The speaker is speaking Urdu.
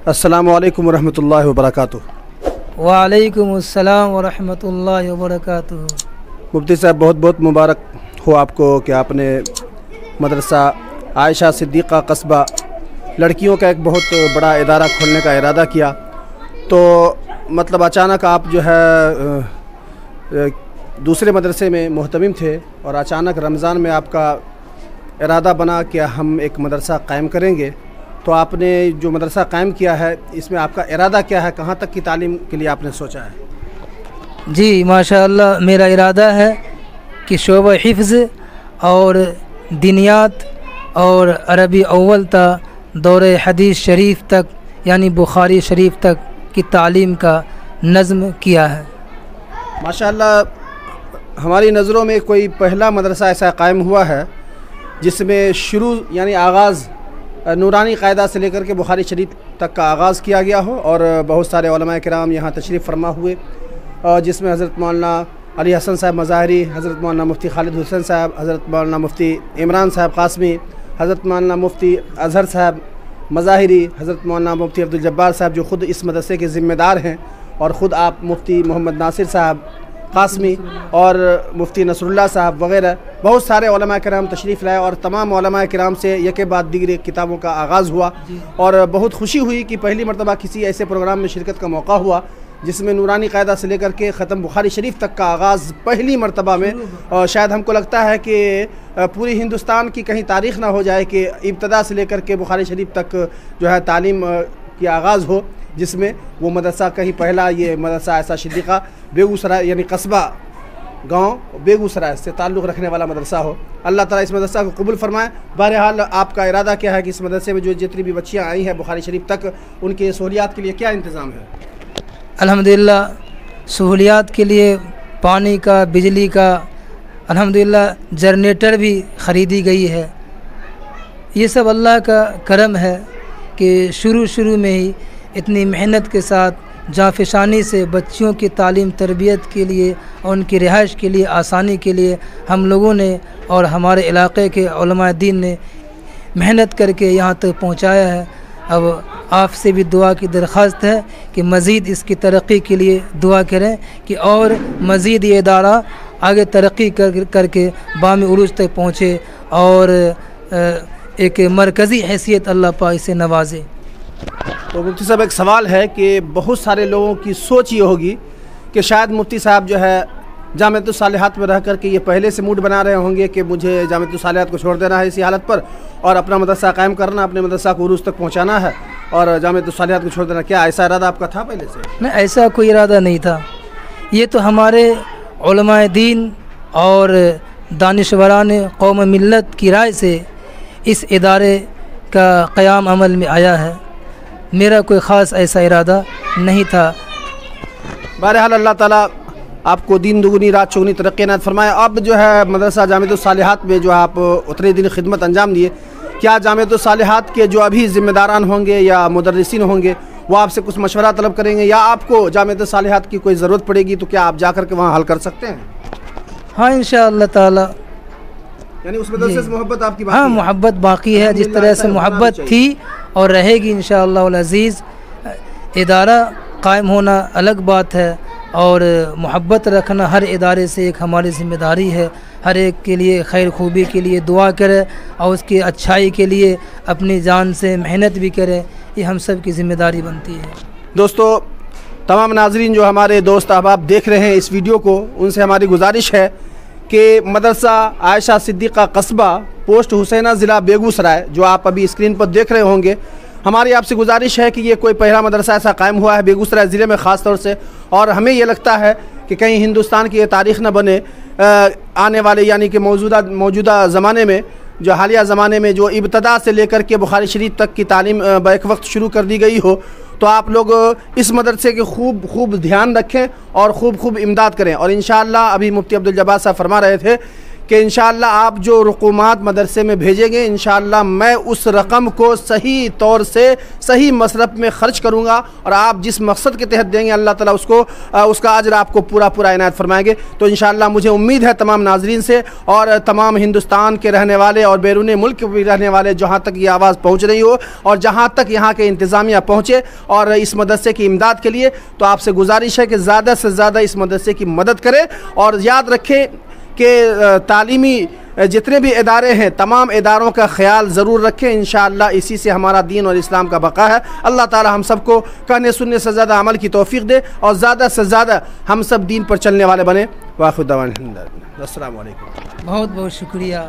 السلام علیکم ورحمۃ اللہ وبرکاتہ۔ وعلیکم السلام ورحمۃ اللہ وبرکاتہ۔ مفتی صاحب بہت بہت مبارک ہو آپ کو کہ آپ نے مدرسہ عائشہ صدیقہ قصبہ لڑکیوں کا ایک بہت بڑا ادارہ کھولنے کا ارادہ کیا، تو مطلب اچانک آپ جو ہے دوسرے مدرسے میں محتمم تھے اور اچانک رمضان میں آپ کا ارادہ بنا کہ ہم ایک مدرسہ قائم کریں گے، تو آپ نے جو مدرسہ قائم کیا ہے اس میں آپ کا ارادہ کیا ہے؟ کہاں تک کی تعلیم کے لیے آپ نے سوچا ہے؟ جی ماشاء اللہ، میرا ارادہ ہے کہ شعبہ حفظ اور دینیات اور عربی اول تا دور حدیث شریف تک یعنی بخاری شریف تک کی تعلیم کا نظم کیا ہے۔ ماشاء اللہ، ہماری نظروں میں کوئی پہلا مدرسہ ایسا قائم ہوا ہے جس میں شروع یعنی آغاز نورانی قاعدہ سے لے کر کے بخاری شریف تک کا آغاز کیا گیا ہو، اور بہت سارے علماء کرام یہاں تشریف فرما ہوئے، جس میں حضرت مولانا علی حسن صاحب مظاہری، حضرت مولانا مفتی خالد حسین صاحب، حضرت مولانا مفتی عمران صاحب قاسمی، حضرت مولانا مفتی اظہر صاحب مظاہری، حضرت مولانا مفتی عبدالجبار صاحب جو خود اس مدرسے کے ذمہ دار ہیں، اور خود آپ مفتی محمد ناصر صاحب قاسمی اور مفتی نصر اللہ صاحب وغیرہ بہت سارے علماء کرام تشریف لائے، اور تمام علماء کرام سے یکے بعد دیگر کتابوں کا آغاز ہوا، اور بہت خوشی ہوئی کہ پہلی مرتبہ کسی ایسے پروگرام میں شرکت کا موقع ہوا جس میں نورانی قاعدہ سے لے کر کے ختم بخاری شریف تک کا آغاز پہلی مرتبہ میں، اور شاید ہم کو لگتا ہے کہ پوری ہندوستان کی کہیں تاریخ نہ ہو جائے کہ ابتدا سے لے کر کے بخاری شریف تک جو ہے تعلیم کی آغاز ہو، جس میں وہ مدرسہ کہیں پہلا یہ مدرسہ عائشہ صدیقہ بیگوسرائے یعنی قصبہ گاؤں بیگوسرائے سے تعلق رکھنے والا مدرسہ ہو۔ اللہ تعالیٰ اس مدرسہ کو قبول فرمائے۔ بہرحال آپ کا ارادہ کیا ہے کہ اس مدرسے میں جو جتنی بھی بچیاں آئی ہیں بخاری شریف تک، ان کے سہولیات کے لیے کیا انتظام ہے؟ الحمدللہ سہولیات کے لیے پانی کا، بجلی کا، الحمدللہ جنریٹر بھی خریدی گئی ہے۔ یہ سب اللہ کا کرم ہے کہ شروع میں ہی اتنی محنت کے ساتھ جانفشانی سے بچیوں کی تعلیم تربیت کے لیے اور ان کی رہائش کے لیے آسانی کے لیے ہم لوگوں نے اور ہمارے علاقے کے علماء دین نے محنت کر کے یہاں تک پہنچایا ہے۔ اب آپ سے بھی دعا کی درخواست ہے کہ مزید اس کی ترقی کے لیے دعا کریں کہ اور مزید یہ ادارہ آگے ترقی کر کے بام عروج تک پہنچے اور ایک مرکزی حیثیت اللہ پاک اسے نوازے۔ تو مفتی صاحب ایک سوال ہے کہ بہت سارے لوگوں کی سوچ یہ ہوگی کہ شاید مفتی صاحب جو ہے جامعۃ الصالحات میں رہ کر کے یہ پہلے سے موڈ بنا رہے ہوں گے کہ مجھے جامعۃ الصالحات کو چھوڑ دینا ہے اسی حالت پر اور اپنا مدرسہ قائم کرنا، اپنے مدرسہ کو عروج تک پہنچانا ہے اور جامعۃ الصالحات کو چھوڑ دینا۔ کیا ایسا ارادہ آپ کا تھا پہلے سے؟ نہیں، ایسا کوئی ارادہ نہیں تھا۔ یہ تو ہمارے علماء دین اور دانشوران قوم ملت کی رائے سے اس ادارے کا قیام عمل میں آیا ہے، میرا کوئی خاص ایسا ارادہ نہیں تھا۔ بہرحال اللہ تعالیٰ آپ کو دین دگنی رات چگنی ترقی عنایت فرمائے۔ اب جو ہے مدرسہ جامعۃ الصالحات میں جو آپ اتنے دن خدمت انجام دیے، کیا جامعۃ الصالحات کے جو ابھی ذمہ داران ہوں گے یا مدرسین ہوں گے وہ آپ سے کچھ مشورہ طلب کریں گے، یا آپ کو جامعۃ الصالحات کی کوئی ضرورت پڑے گی تو کیا آپ جا کر کے وہاں حل کر سکتے ہیں؟ ہاں انشاءاللہ تعالی، یعنی اس مدرسے سے محبت آپ کی باقی ہاں ہے؟ محبت باقی ہے، جس طرح سے محبت تھی اور رہے گی انشاءاللہ العزیز۔ ادارہ قائم ہونا الگ بات ہے اور محبت رکھنا ہر ادارے سے ایک ہماری ذمہ داری ہے۔ ہر ایک کے لیے خیر خوبی کے لیے دعا کرے اور اس کی اچھائی کے لیے اپنی جان سے محنت بھی کرے، یہ ہم سب کی ذمہ داری بنتی ہے۔ دوستو، تمام ناظرین جو ہمارے دوست احباب دیکھ رہے ہیں اس ویڈیو کو، ان سے ہماری گزارش ہے کہ مدرسہ عائشہ صدیقہ قصبہ پوسٹ حسینہ ضلع بیگوسرائے جو آپ ابھی اسکرین پر دیکھ رہے ہوں گے، ہماری آپ سے گزارش ہے کہ یہ کوئی پہلا مدرسہ ایسا قائم ہوا ہے بیگوسرائے ضلع میں خاص طور سے، اور ہمیں یہ لگتا ہے کہ کہیں ہندوستان کی یہ تاریخ نہ بنے آنے والے یعنی کہ موجودہ زمانے میں، جو حالیہ زمانے میں جو ابتدا سے لے کر کے بخاری شریف تک کی تعلیم بیک وقت شروع کر دی گئی ہو، تو آپ لوگ اس مدرسے کے خوب دھیان رکھیں اور خوب امداد کریں۔ اور انشاءاللہ ابھی مفتی عبدالجبار صاحب فرما رہے تھے کہ انشاءاللہ آپ جو رقومات مدرسے میں بھیجیں گے انشاءاللہ میں اس رقم کو صحیح طور سے صحیح مصرف میں خرچ کروں گا، اور آپ جس مقصد کے تحت دیں گے اللہ تعالیٰ اس کا اجر آپ کو پورا عنایت فرمائیں گے۔ تو انشاءاللہ مجھے امید ہے تمام ناظرین سے اور تمام ہندوستان کے رہنے والے اور بیرون ملک بھی رہنے والے جہاں تک یہ آواز پہنچ رہی ہو اور جہاں تک یہاں کے انتظامیہ پہنچے اور اس مدرسے کی امداد کے لیے، تو آپ سے گزارش ہے کہ زیادہ سے زیادہ اس مدرسے کی مدد کریں، اور یاد رکھیں کہ تعلیمی جتنے بھی ادارے ہیں تمام اداروں کا خیال ضرور رکھیں، انشاءاللہ اسی سے ہمارا دین اور اسلام کا بقا ہے۔ اللہ تعالی ہم سب کو کہنے سننے سے زیادہ عمل کی توفیق دے اور زیادہ سے زیادہ ہم سب دین پر چلنے والے بنیں۔ وآخر دعوانا الحمدللہ۔ السلام علیکم۔ بہت بہت شکریہ۔